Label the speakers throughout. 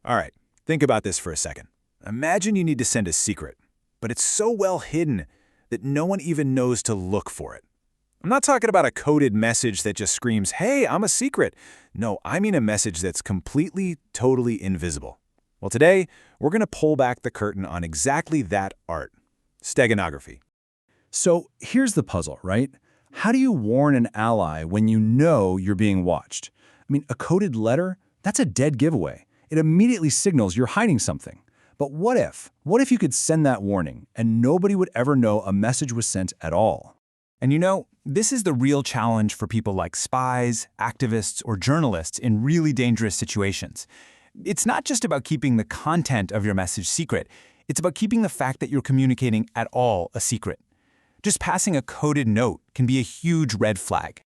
Speaker 1: All right, think about this for a second. Imagine you need to send a secret, but it's so well hidden that no one even knows to look for it. I'm not talking about a coded message that just screams, "Hey, I'm a secret." No, I mean a message that's completely, totally invisible. Well, today, we're going to pull back the curtain on exactly that art, steganography.
Speaker 2: So here's the puzzle, right? How do you warn an ally when you know you're being watched? I mean, a coded letter? That's a dead giveaway. It immediately signals you're hiding something. But what if? What if you could send that warning and nobody would ever know a message was sent at all?
Speaker 3: And you know, this is the real challenge for people like spies, activists, or journalists in really dangerous situations. It's not just about keeping the content of your message secret. It's about keeping the fact that you're communicating at all a secret. Just passing a coded note can be a huge red flag.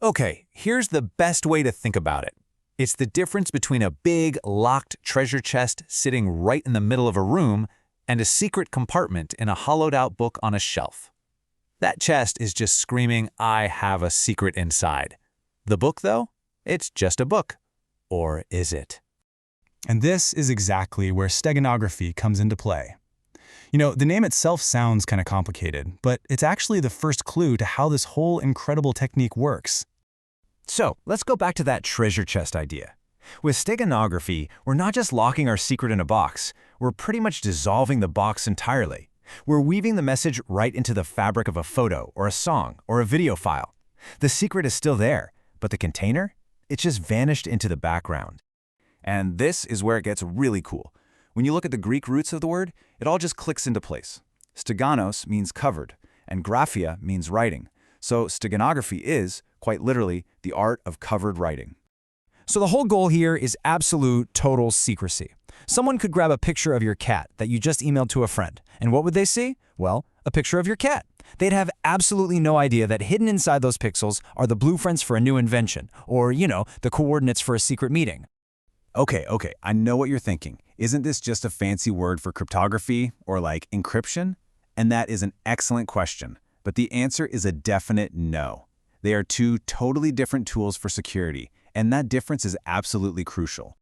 Speaker 3: Okay, here's the best way to think about it. It's the difference between a big, locked treasure chest sitting right in the middle of a room and a secret compartment in a hollowed-out book on a shelf. That chest is just screaming, "I have a secret inside." The book, though? It's just a book. Or is it?
Speaker 4: And this is exactly where steganography comes into play. You know, the name itself sounds kind of complicated, but it's actually the first clue to how this whole incredible technique works.
Speaker 3: So, let's go back to that treasure chest idea. With steganography, we're not just locking our secret in a box, we're pretty much dissolving the box entirely. We're weaving the message right into the fabric of a photo or a song or a video file. The secret is still there, but the container? It's just vanished into the background. And this is where it gets really cool. When you look at the Greek roots of the word, it all just clicks into place. Steganos means covered, and graphia means writing. So steganography is, quite literally, the art of covered writing.
Speaker 5: So the whole goal here is absolute, total secrecy. Someone could grab a picture of your cat that you just emailed to a friend, and what would they see? Well, a picture of your cat. They'd have absolutely no idea that hidden inside those pixels are the blueprints for a new invention, or, the coordinates for a secret meeting.
Speaker 1: Okay, I know what you're thinking. Isn't this just a fancy word for cryptography or like encryption? And that is an excellent question, but the answer is a definite no. They are two totally different tools for security, and that difference is absolutely crucial.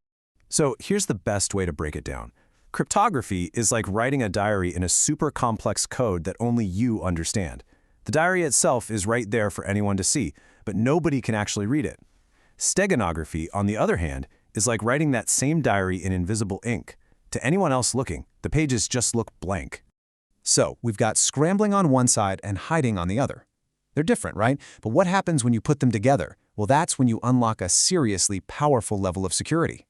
Speaker 1: So here's the best way to break it down. Cryptography is like writing a diary in a super complex code that only you understand. The diary itself is right there for anyone to see, but nobody can actually read it. Steganography, on the other hand, is like writing that same diary in invisible ink. To anyone else looking, the pages just look blank.
Speaker 2: So we've got scrambling on one side and hiding on the other. They're different, right? But what happens when you put them together? Well, that's when you unlock a seriously powerful level of security.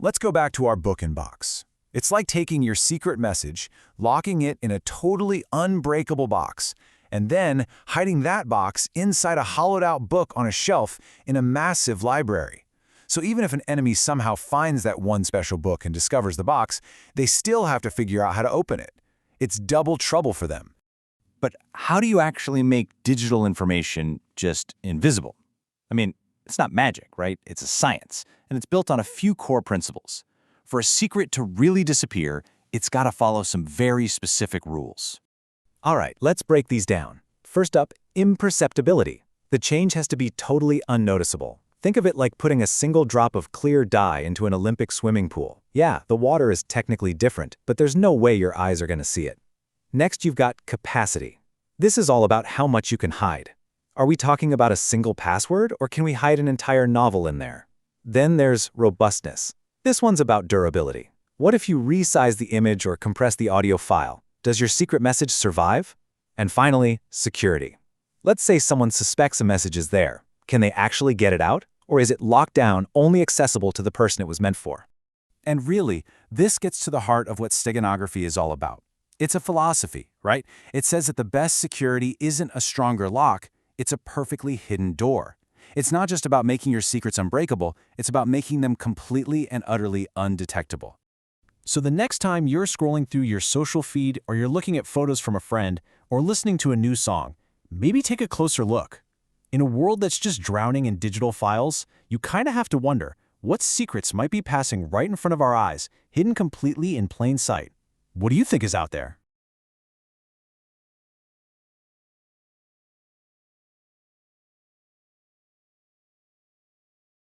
Speaker 1: Let's go back to our book and box. It's like taking your secret message, locking it in a totally unbreakable box, and then hiding that box inside a hollowed-out book on a shelf in a massive library. So even if an enemy somehow finds that one special book and discovers the box, they still have to figure out how to open it. It's double trouble for them.
Speaker 3: But how do you actually make digital information just invisible? I mean, it's not magic, right? It's a science, and it's built on a few core principles. For a secret to really disappear, it's got to follow some very specific rules.
Speaker 5: All right, let's break these down. First up, imperceptibility. The change has to be totally unnoticeable. Think of it like putting a single drop of clear dye into an Olympic swimming pool. Yeah, the water is technically different, but there's no way your eyes are going to see it. Next, you've got capacity. This is all about how much you can hide. Are we talking about a single password, or can we hide an entire novel in there? Then there's robustness. This one's about durability. What if you resize the image or compress the audio file? Does your secret message survive? And finally, security. Let's say someone suspects a message is there. Can they actually get it out? Or is it locked down, only accessible to the person it was meant for?
Speaker 1: And really, this gets to the heart of what steganography is all about. It's a philosophy, right? It says that the best security isn't a stronger lock, it's a perfectly hidden door. It's not just about making your secrets unbreakable, it's about making them completely and utterly undetectable. So the next time you're scrolling through your social feed, or you're looking at photos from a friend, or listening to a new song, maybe take a closer look. In a world that's just drowning in digital files, you kind of have to wonder, what secrets might be passing right in front of our eyes, hidden completely in plain sight? What do you think is out there?